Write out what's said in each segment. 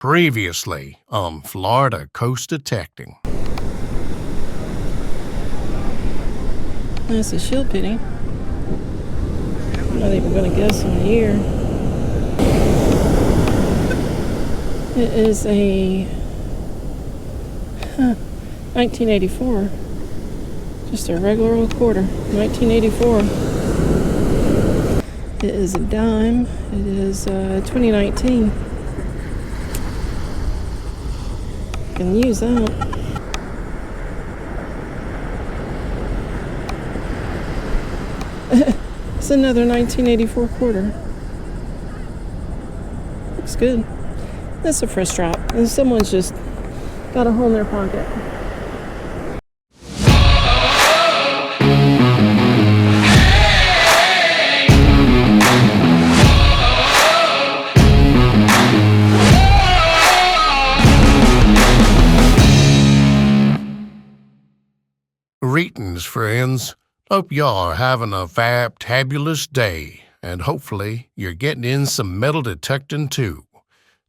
Previously on Florida Coast Detecting. That's a shield penny. I'm not even going to guess on the year. It is a 1984. Just a regular old quarter. 1984. It is a dime. It is 2019. Can use that. It's another 1984 quarter. Looks good. That's a fresh drop. And someone's just got a hole in their pocket. Greetings, friends. Hope y'all are having a fabulous day, and hopefully you're getting in some metal detecting too.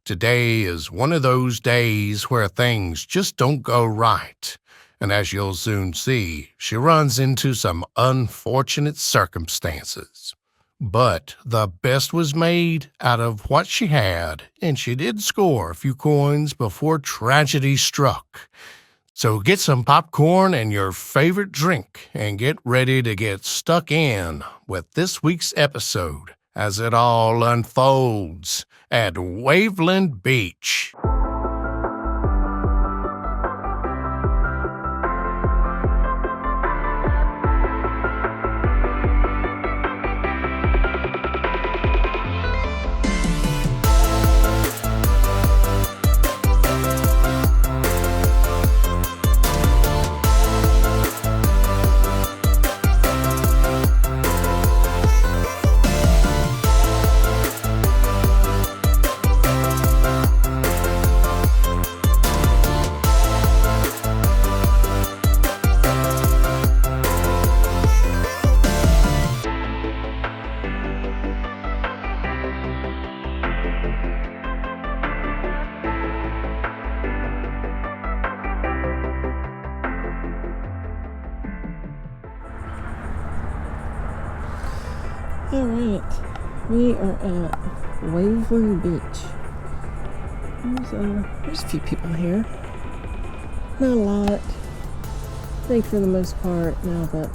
Today is one of those days where things just don't go right, and as you'll soon see, she runs into some unfortunate circumstances. But the best was made out of what she had, and she did score a few coins before tragedy struck. So get some popcorn and your favorite drink and get ready to get stuck in with this week's episode as it all unfolds at Waveland Beach. Alright, we are at Waveland Beach. There's a few people here. Not a lot. I think for the most part now that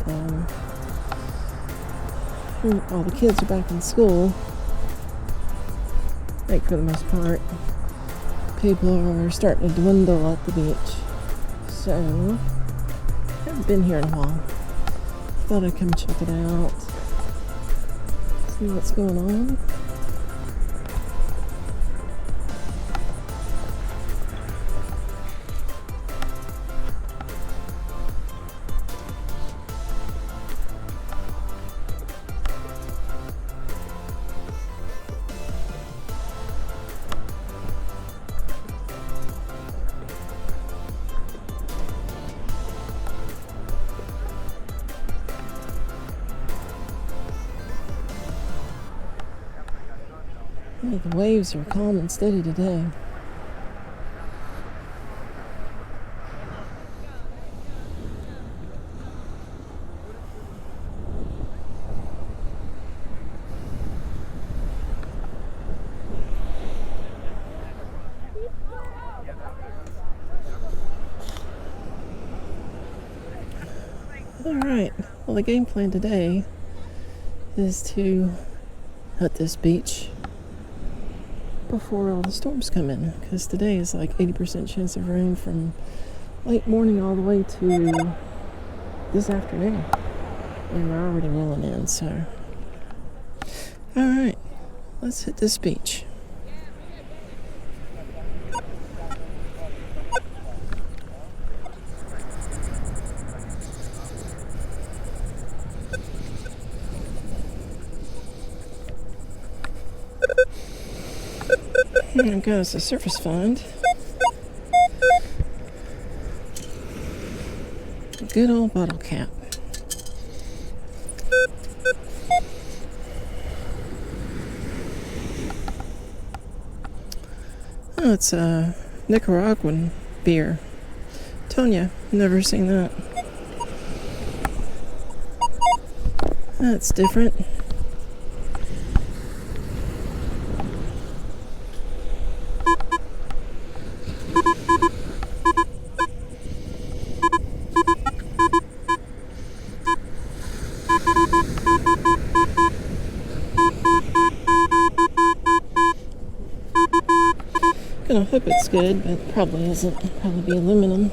all the kids are back in school. I think for the most part people are starting to dwindle at the beach. So, I haven't been here in a while. Thought I'd come check it out. See what's going on. Yeah, the waves are calm and steady today. Alright, well the game plan today is to hit this beach before all the storms come in, because today is like 80% chance of rain from late morning all the way to this afternoon, and we're already rolling in. So alright, let's hit this beach. I've got us a surface find. A good old bottle cap. Oh, it's a Nicaraguan beer. Tonya, never seen that. That's different. Gonna hope it's good, but probably isn't. Probably be aluminum.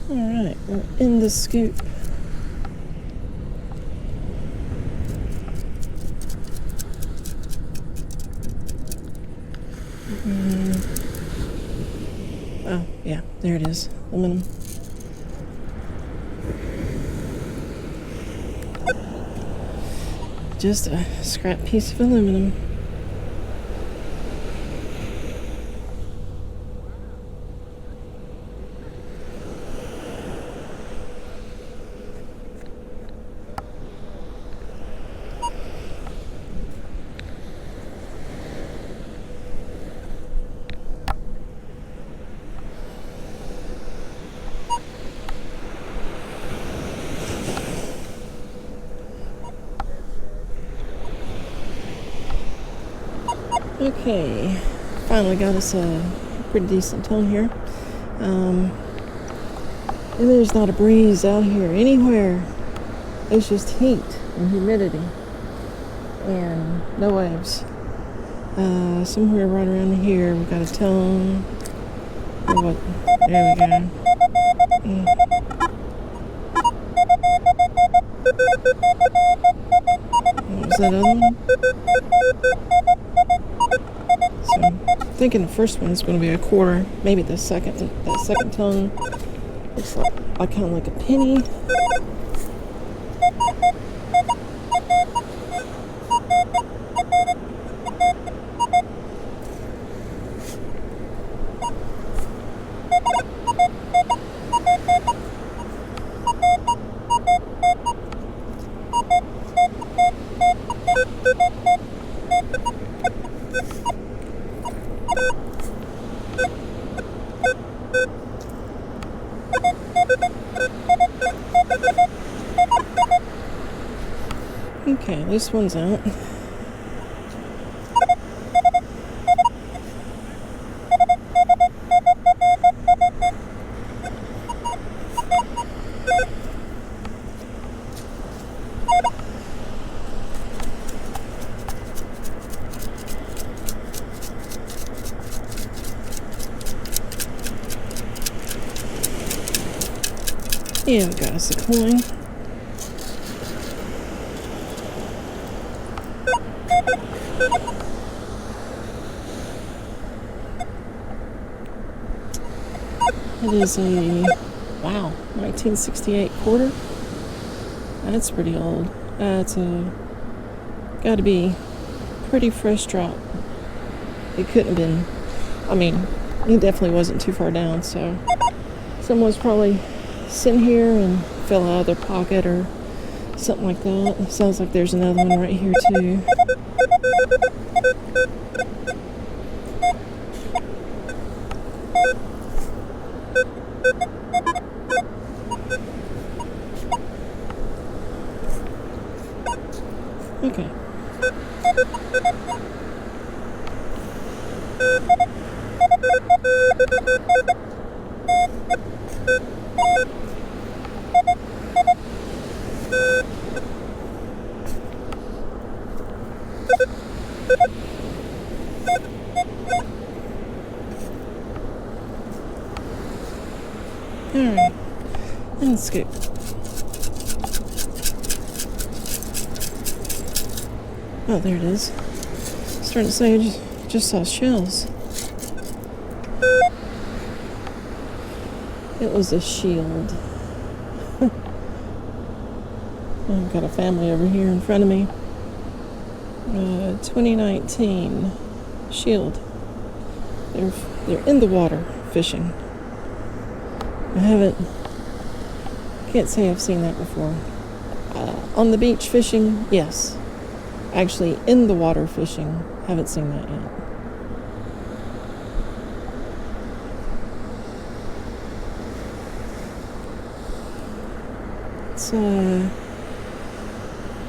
Alright, we're in the scoop. Oh, yeah, there it is. Aluminum. Just a scrap piece of aluminum. Okay, finally got us a pretty decent tone here. And there's not a breeze out here anywhere. It's just heat and humidity and no waves. Somewhere right around here we got a tone. Or what? There we go. What was that other one? So I'm thinking the first one's going to be a quarter. Maybe that second tone looks like kind of like a penny. Okay, this one's out. Yeah, we got us a coin. It is a, wow, 1968 quarter. That's pretty old. That's got to be pretty fresh drop. It couldn't have been, I mean, it definitely wasn't too far down, so someone's probably sitting here and fell out of their pocket or something like that. It sounds like there's another one right here too. Okay. Alright. And scoop. Oh, there it is. Starting to say I just saw shells. It was a shield. I've got a family over here in front of me. 2019 shield. They're in the water fishing. Can't say I've seen that before. On the beach fishing, yes. Actually, in the water fishing, haven't seen that yet.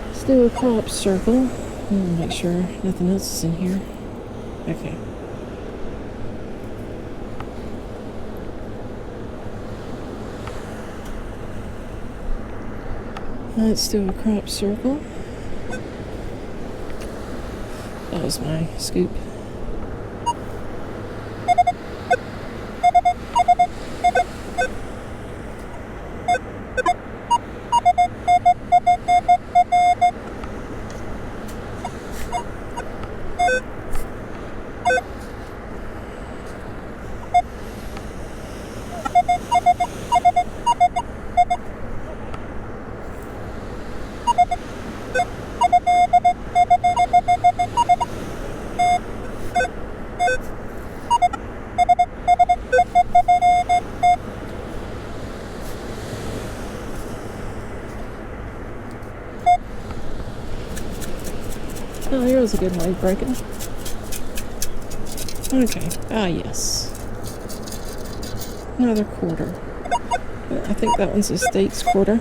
Let's do a crop circle. Make sure nothing else is in here. Okay. Let's do a crop circle. That was my scoop. Oh, here's a good wave breaker. Okay. Ah, yes. Another quarter. I think that one's a States quarter.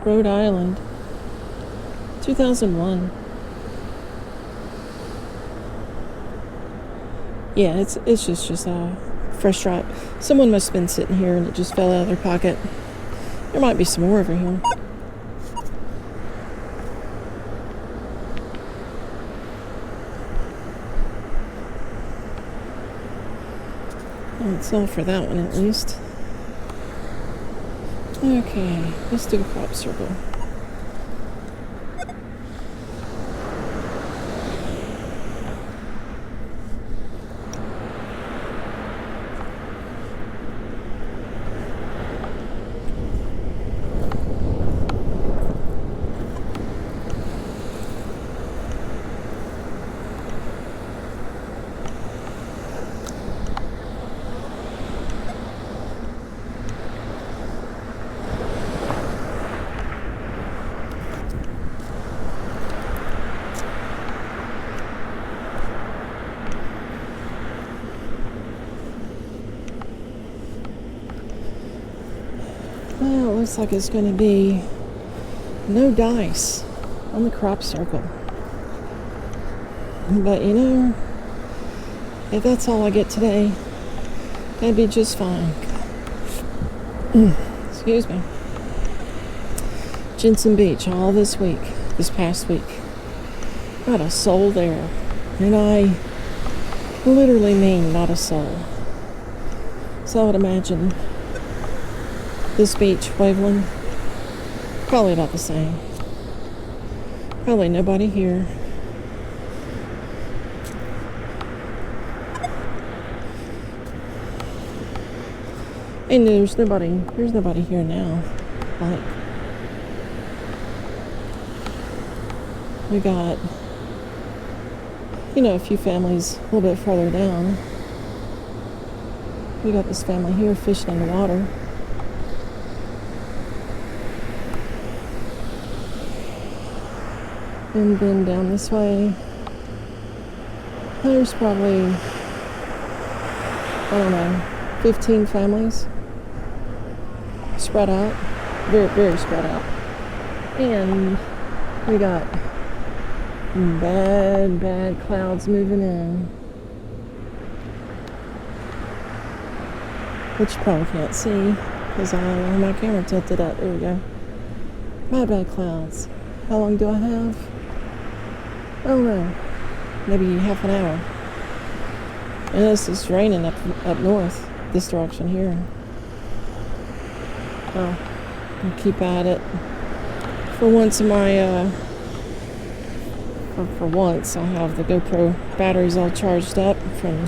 Rhode Island. 2001. Yeah, it's just a fresh drop. Someone must have been sitting here and it just fell out of their pocket. There might be some more over here. That's all for that one at least. Okay, let's do a crop circle. Well, it looks like it's going to be no dice on the crop circle. But you know, if that's all I get today, that'd be just fine. Excuse me. Jensen Beach all this past week. Not a soul there. And I literally mean not a soul. So I would imagine this beach, Waveland, probably about the same. Probably nobody here. And there's nobody here now. Like, we got, a few families a little bit further down. We got this family here fishing in the water. And then down this way, there's probably, 15 families spread out, very, very spread out. And we got bad clouds moving in, which you probably can't see because I have my camera tilted up. There we go. Bad clouds. How long do I have? I don't know, maybe half an hour. And this is raining up north, this direction here. I'll keep at it. For once, I have the GoPro batteries all charged up from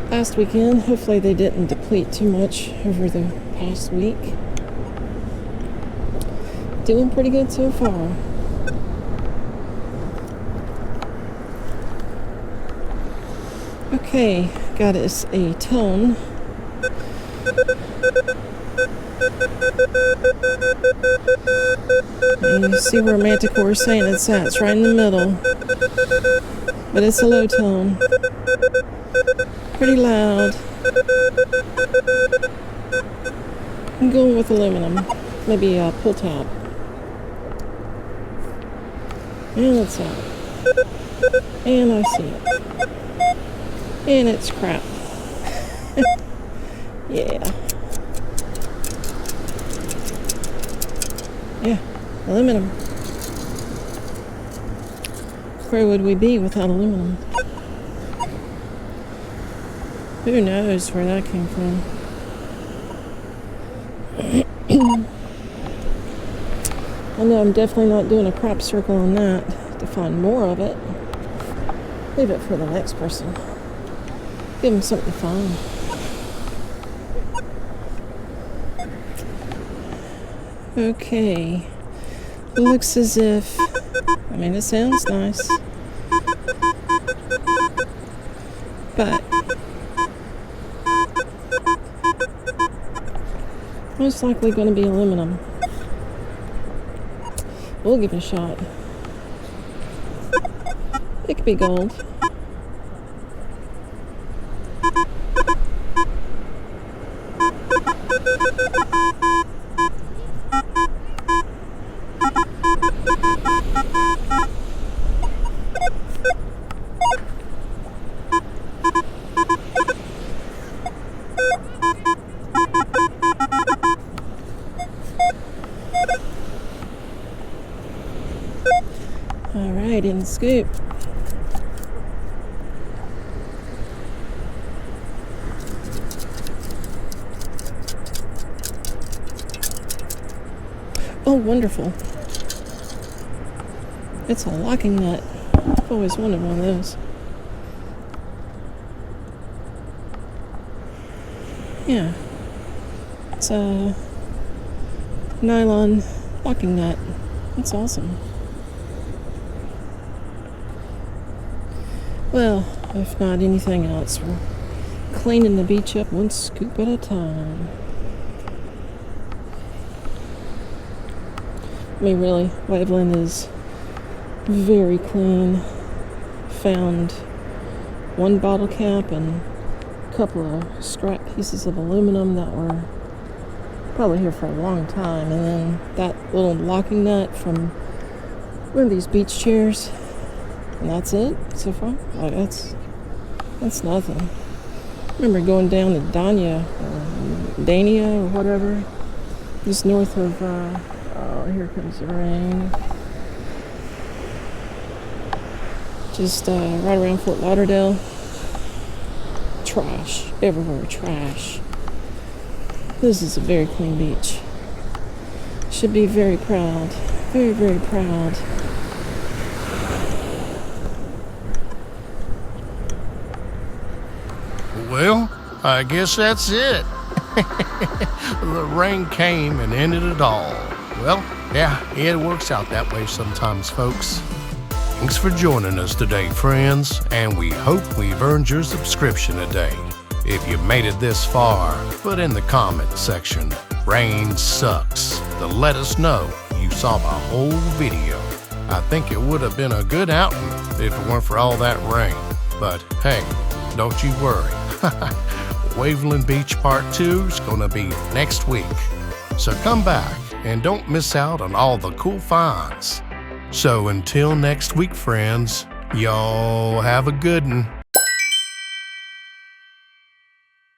last weekend. Hopefully they didn't deplete too much over the past week. Doing pretty good so far. Okay, got us a tone. And you see where Manticore is saying it's at. It's right in the middle. But it's a low tone. Pretty loud. I'm going with aluminum. Maybe a pull tab. And it's out. And I see it. And it's crap. Yeah. Yeah, aluminum. Where would we be without aluminum? Who knows where that came from? I know I'm definitely not doing a crop circle on that to find more of it. Leave it for the next person. Give them something to find. Okay. Looks as if, I mean, it sounds nice. But most likely going to be aluminum. We'll give it a shot. It could be gold. All right, in the scoop. Oh, wonderful. It's a locking nut. I've always wanted one of those. Yeah. It's a nylon locking nut. That's awesome. Well, if not anything else, we're cleaning the beach up one scoop at a time. I mean, really, Waveland is very clean. Found one bottle cap and a couple of scrap pieces of aluminum that were probably here for a long time, and then that little locking nut from one of these beach chairs, and that's it so far. Like, that's nothing. I remember going down to Dania or whatever, just north of oh, here comes the rain, just right around Fort Lauderdale. Trash everywhere, trash. This is a very clean beach. Should be very proud. Very, very proud. Well, I guess that's it. The rain came and ended it all. Well, yeah, it works out that way sometimes, folks. Thanks for joining us today, friends, and we hope we've earned your subscription today. If you made it this far, put in the comment section, "Rain sucks," to let us know you saw the whole video. I think it would have been a good outing if it weren't for all that rain. But hey, don't you worry. Waveland Beach Part 2 is going to be next week. So come back and don't miss out on all the cool finds. So until next week, friends, y'all have a good one.